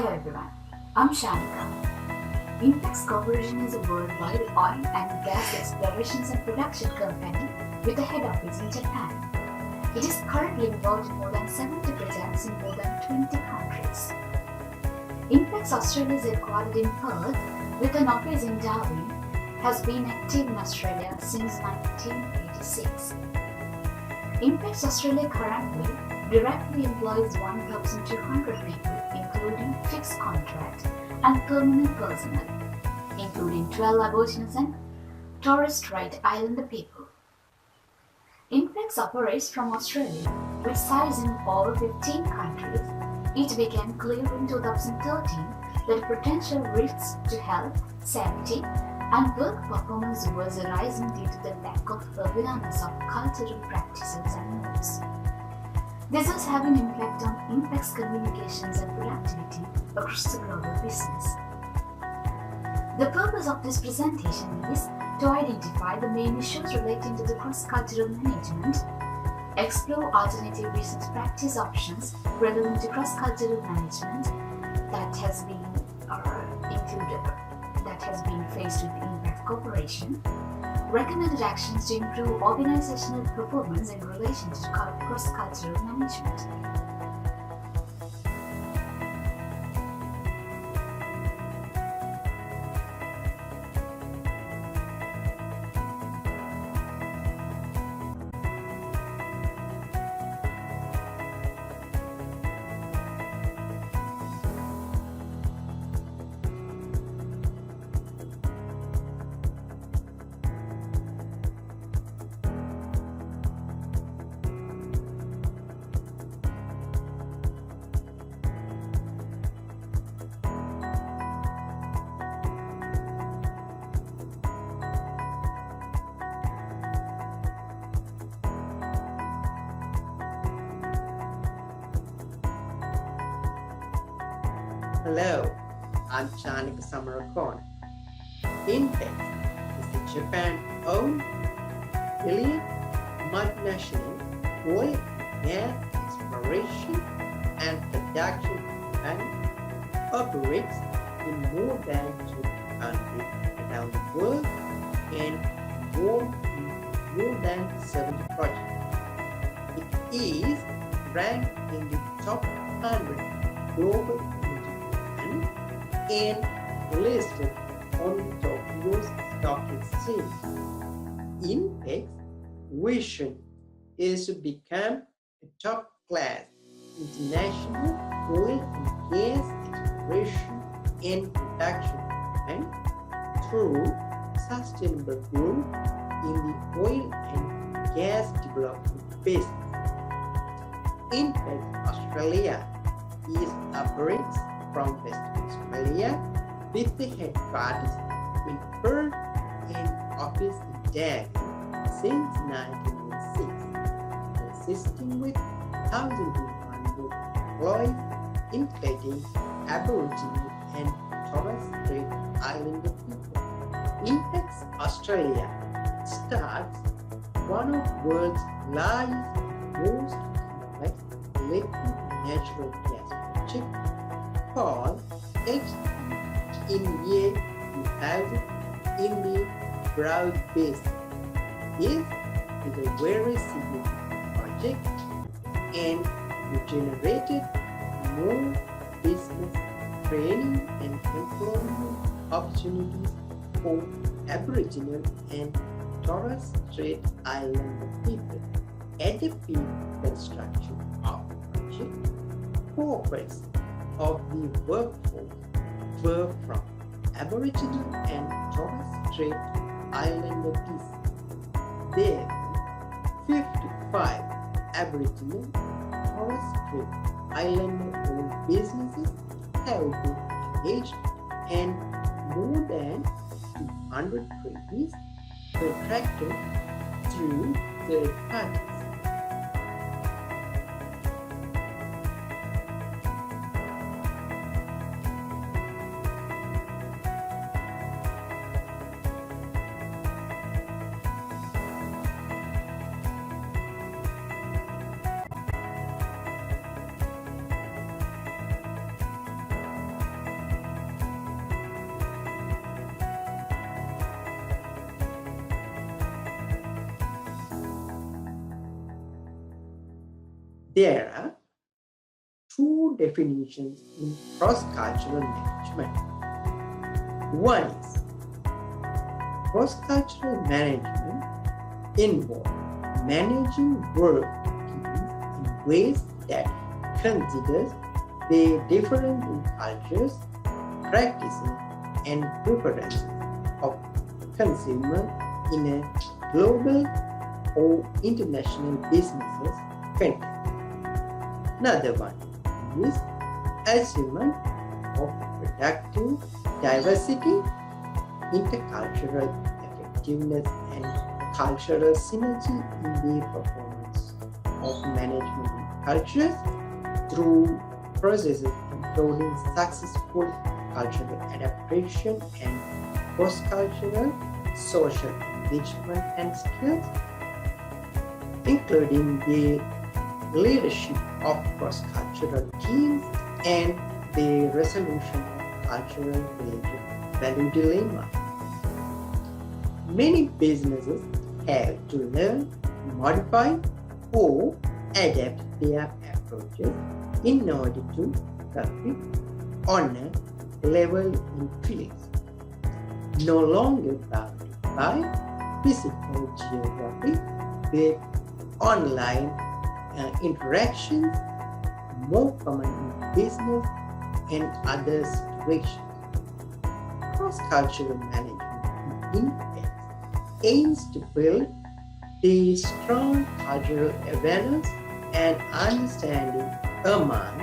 Hello everyone, I'm Shanika. Inpex Corporation is a worldwide oil and gas explorations and production company with a head office in Japan. It is currently involved in more than 70 projects in more than 20 countries. Inpex Australia is headquartered in Perth with an office in Darwin, has been active in Australia since 1986. Inpex Australia currently directly employs 1,200 people, including fixed contract and permanent personnel, including 12 Aborigines and Torres Strait Islander people. Inpex operates from Australia with sites in over 15 countries. It became clear in 2013 that potential risks to health, safety, and work performance was arising due to the lack of awareness of cultural practices and norms. This has had an impact on Inpex communications and productivity across the global business. The purpose of this presentation is to identify the main issues relating to the cross-cultural management, explore alternative business practice options relevant to cross-cultural management that has been faced with Inpex Corporation, recommended actions to improve organizational performance in relation to cross-cultural management. Hello, I'm Shanika Samarakon. Inpex is a Japan-owned affiliate multinational oil and gas exploration and production company operates in more than 2 countries around the world and involved in more than 70 projects. It is ranked in the top 100 global and listed on Tokyo's stock exchange. Inpex vision is to become a top-class international oil and gas exploration and production company through sustainable growth in the oil and gas development business. Inpex Australia operates from Western Australia with the headquarters in Perth and office in Darwin since 1996, consisting with 1,200 employees, including Aboriginal and Torres Strait Islander people. Inpex Australia starts one of the world's largest and most complex liquid natural gas projects called H in year 2000 in the Broad Basin. This is a very significant project and it generated more business training and employment opportunities for Aboriginal and Torres Strait Islander people at the peak construction of the project. Corporates of the workforce were from Aboriginal and Torres Strait Islander descent. There were 55 Aboriginal and Torres Strait Islander-owned businesses have been engaged and more than 200 trainees contracted through third parties. There are two definitions in cross-cultural management. One is cross-cultural management involves managing work teams in ways that considers the different cultures, practices, and preferences of consumers in a global or international businesses context. Another one is achievement of productive diversity, intercultural effectiveness, and cultural synergy in the performance of management cultures through processes including successful cultural adaptation and cross-cultural social engagement and skills, including the leadership of cross-cultural teams and the resolution of cultural-related value dilemma. Many businesses have to learn, modify, or adapt their approaches in order to compete on a level in fields no longer bounded by physical geography with online interactions more common in business and other situations. Cross-cultural management in Inpex aims to build the strong cultural awareness and understanding among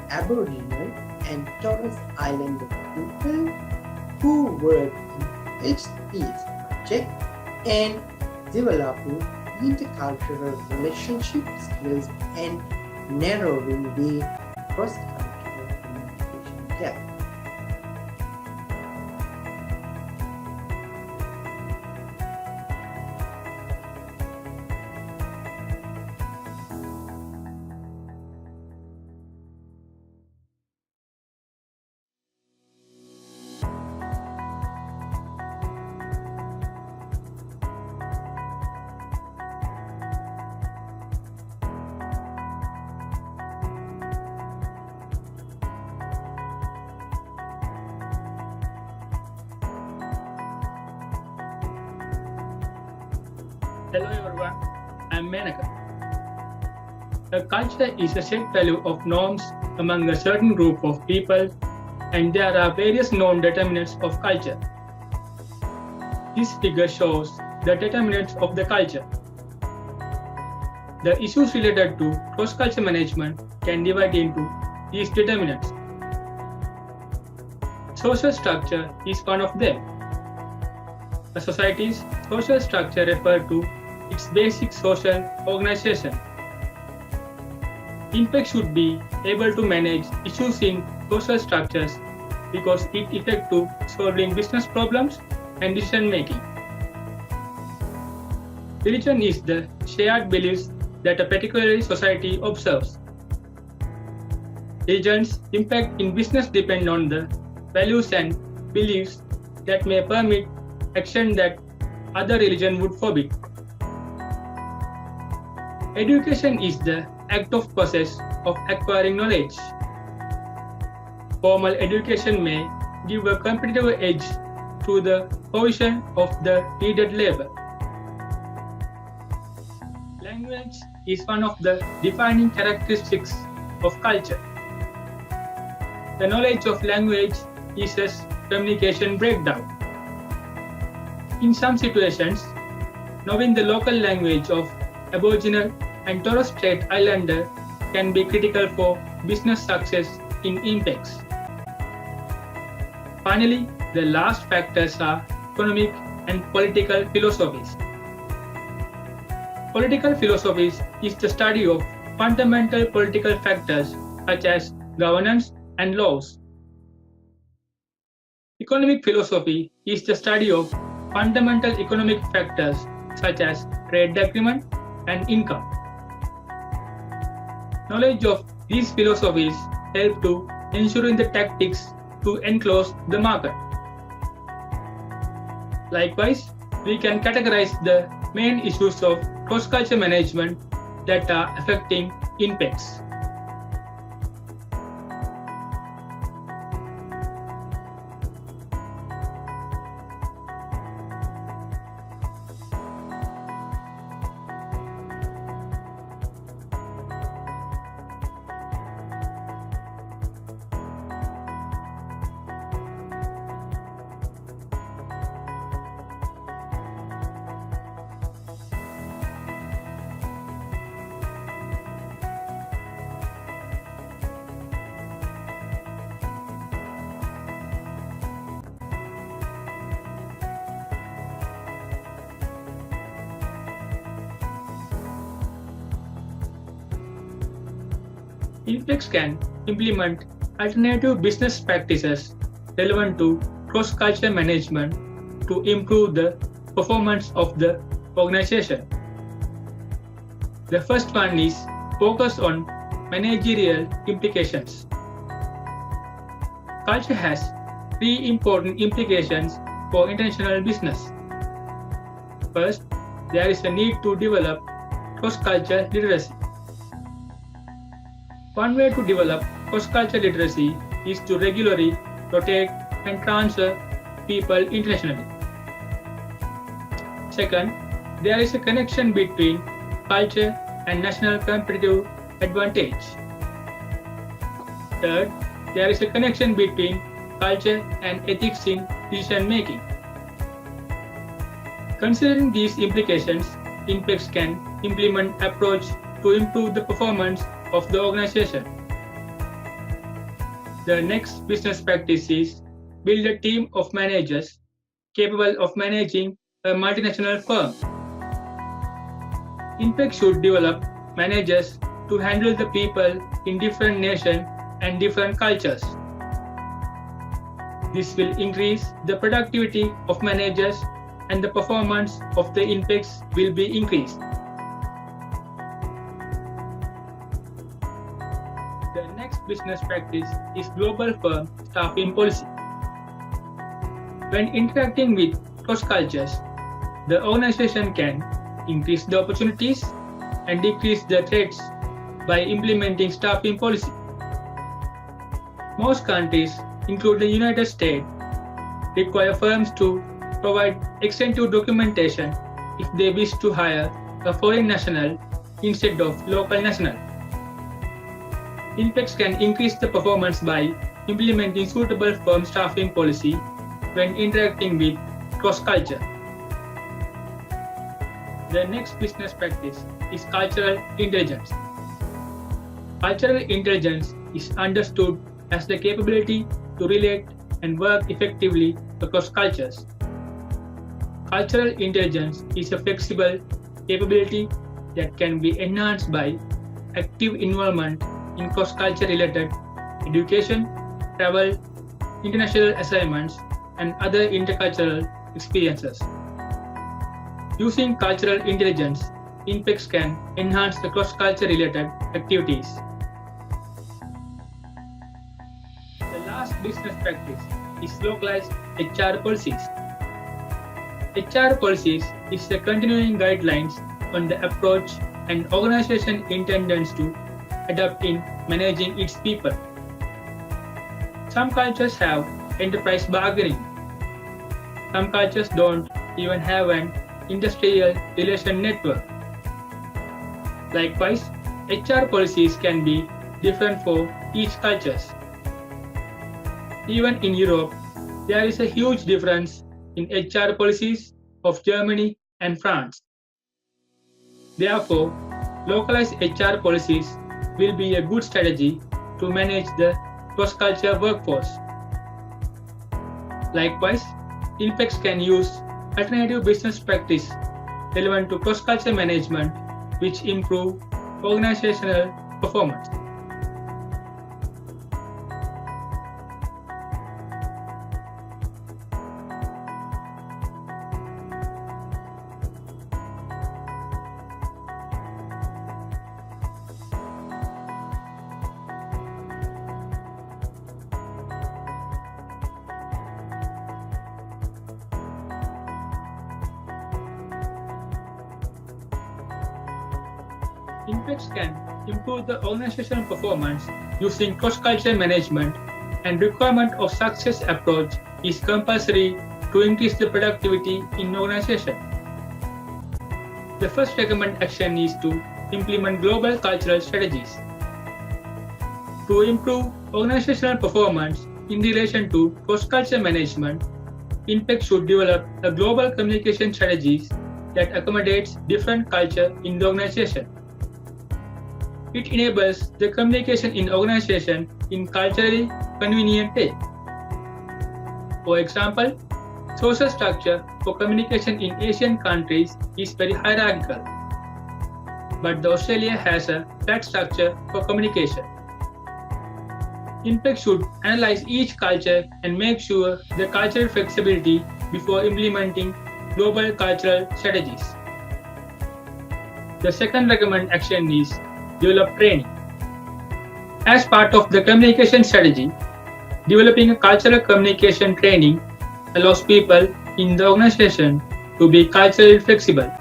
Aboriginal and Torres Islander people who work in each peace project and developing intercultural relationship skills and narrowing the cross-cultural communication gap. Hello everyone, I'm Menaka. A culture is a set value of norms among a certain group of people, and there are various known determinants of culture. This figure shows the determinants of the culture. The issues related to cross-culture management can divide into these determinants. Social structure is one of them. A society's social structure refers to its basic social organization. Inpex should be able to manage issues in social structures because it is effective solving business problems and decision making. Religion is the shared beliefs that a particular society observes. Religion's impact in business depend on the values and beliefs that may permit action that other religion would forbid. Education is the act of process of acquiring knowledge. Formal education may give a competitive edge through the provision of the needed labor. Language is one of the defining characteristics of culture. The knowledge of language is a communication breakdown. In some situations, knowing the local language of Aboriginal and Torres Strait Islander can be critical for business success in Inpex. Finally, the last factors are economic and political philosophies. Political philosophies is the study of fundamental political factors such as governance and laws. Economic philosophy is the study of fundamental economic factors such as trade agreement and income. Knowledge of these philosophies help to ensuring the tactics to enclose the market. Likewise, we can categorize the main issues of cross-culture management that are affecting Inpex. Inpex can implement alternative business practices relevant to cross-culture management to improve the performance of the organization. The first one is focus on managerial implications. Culture has three important implications for international business. First, there is a need to develop cross-culture literacy. One way to develop cross-culture literacy is to regularly rotate and transfer people internationally. Second, there is a connection between culture and national competitive advantage. Third, there is a connection between culture and ethics in decision making. Considering these implications, Inpex can implement approach to improve the performance of the organization. The next business practice is build a team of managers capable of managing a multinational firm. Inpex should develop managers to handle the people in different nations and different cultures. This will increase the productivity of managers and the performance of the Inpex will be increased. The next business practice is global firm staffing policy. When interacting with cross cultures, the organization can increase the opportunities and decrease the threats by implementing staffing policy. Most countries, including the United States, require firms to provide extensive documentation if they wish to hire a foreign national instead of local national. Inpex can increase the performance by implementing suitable firm staffing policy when interacting with cross-culture. The next business practice is cultural intelligence. Cultural intelligence is understood as the capability to relate and work effectively across cultures. Cultural intelligence is a flexible capability that can be enhanced by active involvement in cross-culture related education, travel, international assignments, and other intercultural experiences. Using cultural intelligence, Inpex can enhance the cross-culture related activities. The last business practice is localized HR policies. HR policies is the continuing guidelines on the approach an organization intends to adopt in managing its people. Some cultures have enterprise bargaining. Some cultures don't even have an industrial relation network. Likewise, HR policies can be different for each culture. Even in Europe, there is a huge difference in HR policies of Germany and France. Therefore, localized HR policies will be a good strategy to manage the cross-culture workforce. Likewise, Inpex can use alternative business practice relevant to cross-culture management which improve organizational performance. Inpex can improve the organizational performance using cross-cultural management, and requirement of success approach is compulsory to increase the productivity in organization. The first recommended action is to implement global cultural strategies. To improve organizational performance in relation to cross-cultural management, Inpex should develop a global communication strategies that accommodates different culture in the organization. It enables the communication in organization in culturally convenient way. For example, social structure for communication in Asian countries is very hierarchical, but Australia has a flat structure for communication. Inpex should analyze each culture and make sure the cultural flexibility before implementing global cultural strategies. The second recommended action is develop training. As part of the communication strategy, developing a cultural communication training allows people in the organization to be culturally flexible.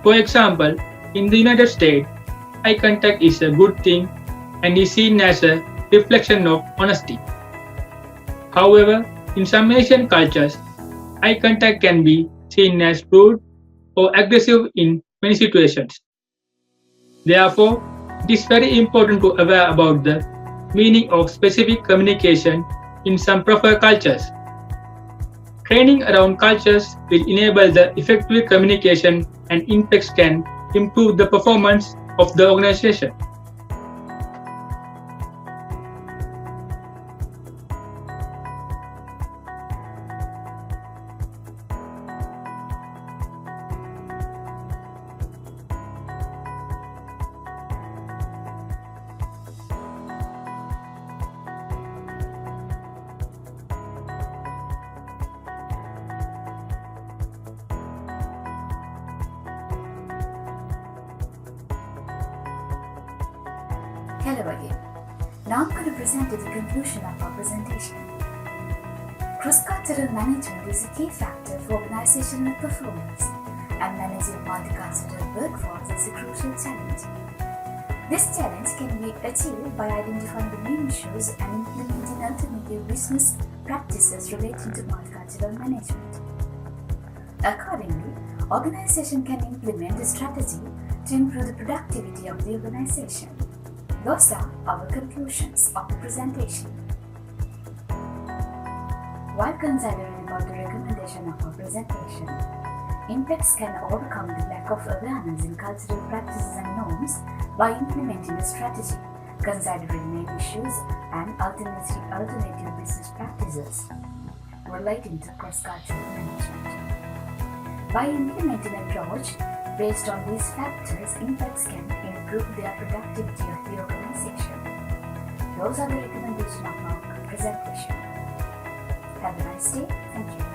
For example, in the United States, eye contact is a good thing and is seen as a reflection of honesty. However, in some Asian cultures, eye contact can be seen as rude or aggressive in many situations. Therefore, it is very important to be aware about the meaning of specific communication in some preferred cultures. Training around cultures will enable the effective communication, and Inpex can improve the performance of the organization. Hello again. Now I'm going to present you the conclusion of our presentation. Cross-cultural management is a key factor for organizational performance, and managing multicultural workforce is a crucial challenge. This challenge can be achieved by identifying the main issues and implementing alternative business practices relating to multicultural management. Accordingly, organization can implement a strategy to improve the productivity of the organization. Those are our conclusions of the presentation. While considering about the recommendation of our presentation, Inpex can overcome the lack of awareness in cultural practices and norms by implementing a strategy, considering main issues and alternative business practices relating to cross-cultural management. By implementing an approach based on these factors, Inpex can improve the productivity of the organization. Those are the recommendations of our presentation. Have a nice day. Thank you.